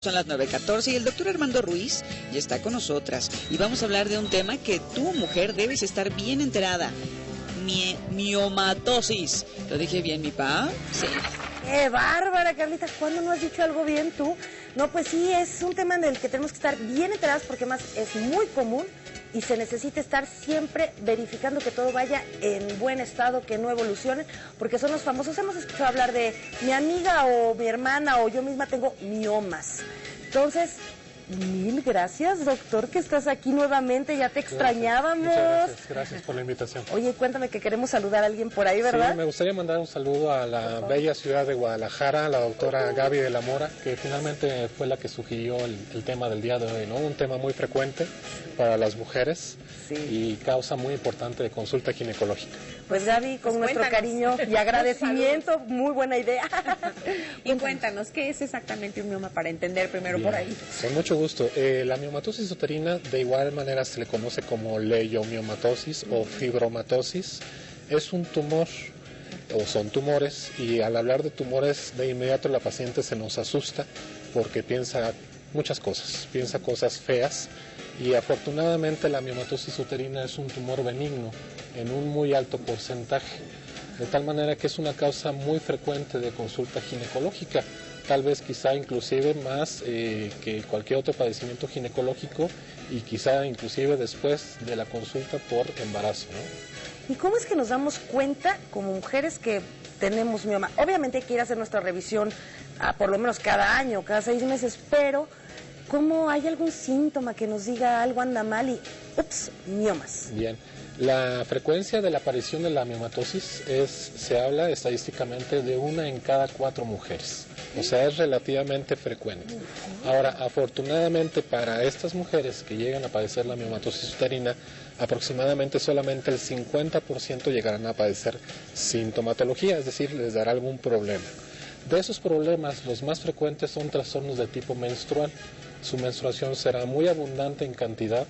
Son las 9:14 y el doctor Armando Ruiz ya está con nosotras y vamos a hablar de un tema que tú, mujer, debes estar bien enterada. Miomatosis. ¿Lo dije bien, mi pa? Sí. ¡Qué bárbara, Carlita! ¿Cuándo no has dicho algo bien tú? No, pues sí, es un tema en el que tenemos que estar bien enteradas porque más es muy común y se necesita estar siempre verificando que todo vaya en buen estado, que no evolucione, porque son los famosos. Hemos escuchado hablar de mi amiga o mi hermana o yo misma tengo miomas. Entonces, mil gracias, doctor, que estás aquí nuevamente, ya te extrañábamos. Muchas gracias por la invitación. Oye, cuéntame que queremos saludar a alguien por ahí, ¿verdad? Sí, me gustaría mandar un saludo a la bella ciudad de Guadalajara, a la doctora Gaby de la Mora, que finalmente fue la que sugirió el tema del día de hoy, ¿no? Un tema muy frecuente para las mujeres, sí, y causa muy importante de consulta ginecológica. Pues Gaby, con nuestro cariño y agradecimiento, muy buena idea. Y cuéntanos, ¿qué es exactamente un mioma para entender primero? Bien, por ahí? Con mucho gusto. La miomatosis uterina, de igual manera se le conoce como leiomiomatosis o fibromatosis, es un tumor o son tumores, y al hablar de tumores de inmediato la paciente se nos asusta porque piensa muchas cosas, piensa cosas feas, y afortunadamente la miomatosis uterina es un tumor benigno en un muy alto porcentaje, de tal manera que es una causa muy frecuente de consulta ginecológica, tal vez quizá inclusive más que cualquier otro padecimiento ginecológico, y quizá inclusive después de la consulta por embarazo, ¿no? ¿Y cómo es que nos damos cuenta como mujeres que tenemos mioma? Obviamente hay que ir a hacer nuestra revisión por lo menos cada año, cada 6 meses, pero ¿cómo hay algún síntoma que nos diga algo anda mal y ups, miomas? Bien, la frecuencia de la aparición de la miomatosis se habla estadísticamente de 1 en cada 4 mujeres, o sea, es relativamente frecuente. Ahora, afortunadamente para estas mujeres que llegan a padecer la miomatosis uterina, aproximadamente solamente el 50% llegarán a padecer sintomatología, es decir, les dará algún problema. De esos problemas, los más frecuentes son trastornos de tipo menstrual. Su menstruación será muy abundante en cantidad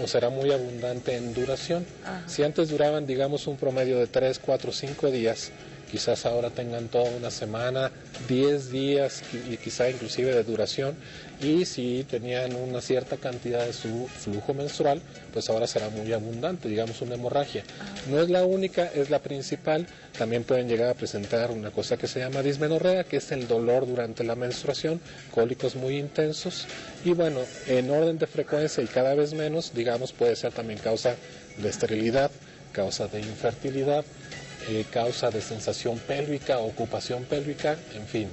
o será muy abundante en duración. Si antes duraban, digamos, un promedio de 3, 4, 5 días, quizás ahora tengan toda una semana, 10 días y quizá inclusive de duración, y si tenían una cierta cantidad de su flujo menstrual, pues ahora será muy abundante, digamos una hemorragia. No es la única, es la principal. También pueden llegar a presentar una cosa que se llama dismenorrea, que es el dolor durante la menstruación, cólicos muy intensos, y bueno, en orden de frecuencia y cada vez menos, digamos, puede ser también causa de esterilidad, causa de infertilidad, causa de sensación pélvica, ocupación pélvica, en fin.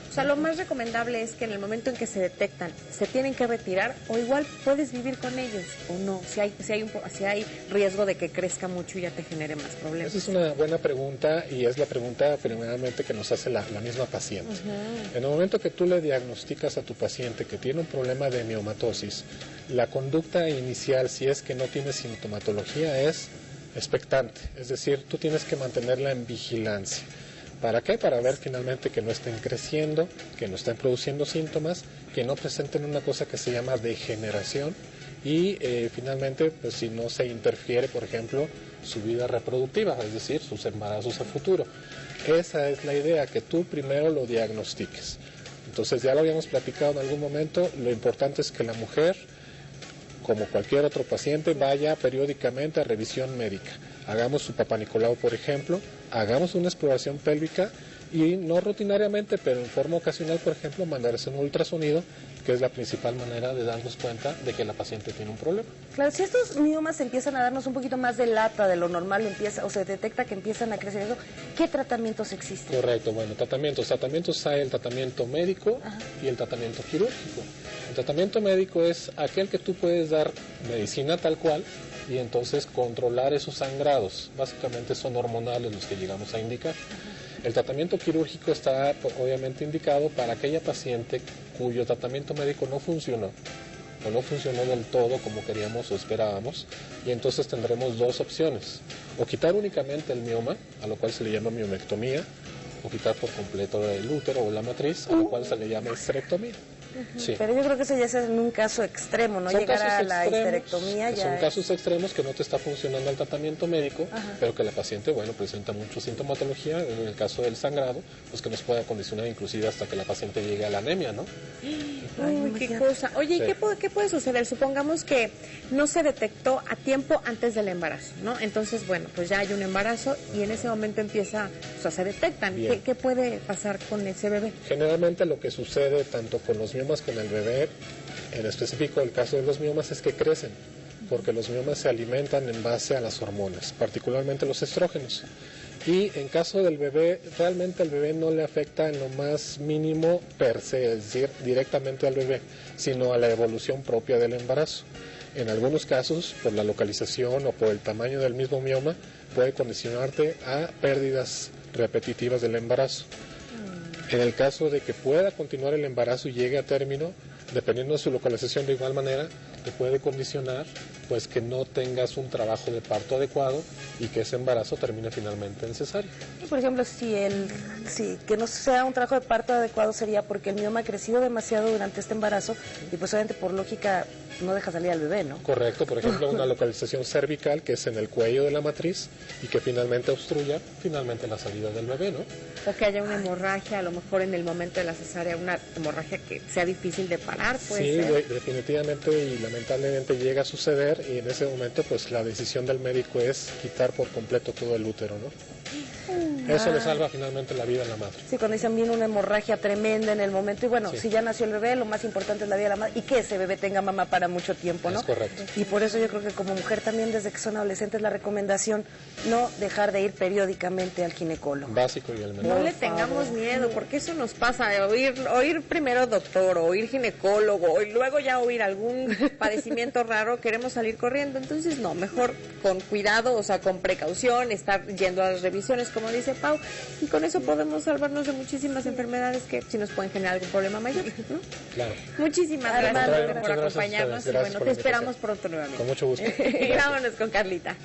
O sea, lo más recomendable es que en el momento en que se detectan, se tienen que retirar, o igual puedes vivir con ellos, o no, si hay riesgo de que crezca mucho y ya te genere más problemas. Esa es una buena pregunta, y es la pregunta primeramente que nos hace la misma paciente. En el momento que tú le diagnosticas a tu paciente que tiene un problema de miomatosis, la conducta inicial, si es que no tiene sintomatología, es expectante, es decir, tú tienes que mantenerla en vigilancia. ¿Para qué? Para ver finalmente que no estén creciendo, que no estén produciendo síntomas, que no presenten una cosa que se llama degeneración, y finalmente, pues si no se interfiere, por ejemplo, su vida reproductiva, es decir, sus embarazos a futuro. Esa es la idea, que tú primero lo diagnostiques. Entonces, ya lo habíamos platicado en algún momento, lo importante es que la mujer, como cualquier otro paciente, vaya periódicamente a revisión médica. Hagamos su Papá Nicolau, por ejemplo, hagamos una exploración pélvica, y no rutinariamente, pero en forma ocasional, por ejemplo, mandarse un ultrasonido, que es la principal manera de darnos cuenta de que la paciente tiene un problema. Claro, si estos miomas empiezan a darnos un poquito más de lata de lo normal, o se detecta que empiezan a crecer eso, ¿qué tratamientos existen? Correcto, bueno, tratamientos hay el tratamiento médico y el tratamiento quirúrgico. El tratamiento médico es aquel que tú puedes dar medicina tal cual y entonces controlar esos sangrados. Básicamente son hormonales los que llegamos a indicar. El tratamiento quirúrgico está obviamente indicado para aquella paciente cuyo tratamiento médico no funcionó, o no funcionó del todo como queríamos o esperábamos, y entonces tendremos 2 opciones: o quitar únicamente el mioma, a lo cual se le llama miomectomía, o quitar por completo el útero o la matriz, a lo cual se le llama histerectomía. Sí. Pero yo creo que eso ya es en un caso extremo, no Son llegar casos a la extremos, histerectomía que ya son es- casos extremos que no te está funcionando el tratamiento médico, pero que la paciente, bueno, presenta mucha sintomatología, en el caso del sangrado, pues que nos puede condicionar inclusive hasta que la paciente llegue a la anemia, ¿no? Uy, qué imagínate. cosa. Oye, ¿y Sí. qué puede suceder? Supongamos que no se detectó a tiempo antes del embarazo, ¿no? Entonces, bueno, pues ya hay un embarazo y en ese momento empieza, o sea, se detectan. Bien. ¿Qué puede pasar con ese bebé? Generalmente lo que sucede tanto con los miomas como el bebé, en específico el caso de los miomas, es que crecen, porque los miomas se alimentan en base a las hormonas, particularmente los estrógenos. Y en caso del bebé, realmente al bebé no le afecta en lo más mínimo per se, es decir, directamente al bebé, sino a la evolución propia del embarazo. En algunos casos, por la localización o por el tamaño del mismo mioma, puede condicionarte a pérdidas repetitivas del embarazo. En el caso de que pueda continuar el embarazo y llegue a término, dependiendo de su localización de igual manera, te puede condicionar pues que no tengas un trabajo de parto adecuado y que ese embarazo termine finalmente en cesárea. Y, por ejemplo, si que no sea un trabajo de parto adecuado sería porque el mioma ha crecido demasiado durante este embarazo y pues obviamente por lógica no deja salir al bebé, ¿no? Correcto, por ejemplo, una localización cervical que es en el cuello de la matriz y que finalmente obstruya finalmente la salida del bebé, ¿no? O que haya una hemorragia, a lo mejor en el momento de la cesárea, una hemorragia que sea difícil de parar, puede Sí, ser. definitivamente y lamentablemente llega a suceder y en ese momento pues la decisión del médico es quitar por completo todo el útero, ¿no? Eso le salva finalmente la vida a la madre. Sí, cuando dicen viene una hemorragia tremenda en el momento y bueno, Sí. si ya nació el bebé, lo más importante es la vida de la madre y que ese bebé tenga mamá para mucho tiempo, ¿no? Es correcto. Y por eso yo creo que como mujer también desde que son adolescentes la recomendación no dejar de ir periódicamente al ginecólogo. Básico y elemental. No Por le tengamos favor. miedo, porque eso nos pasa, de oír primero doctor, oír ginecólogo, y luego ya oír algún padecimiento raro, queremos salir corriendo. Entonces, no, mejor con cuidado, o sea, con precaución, estar yendo a las revisiones, como dice Pau, y con eso podemos salvarnos de muchísimas enfermedades que sí nos pueden generar algún problema mayor, ¿no? Claro. Muchísimas Armando, gracias muchas por gracias a acompañarnos ustedes. y Gracias bueno, por te la esperamos invitación. pronto nuevamente. Con mucho gusto. Y vámonos con Carlita.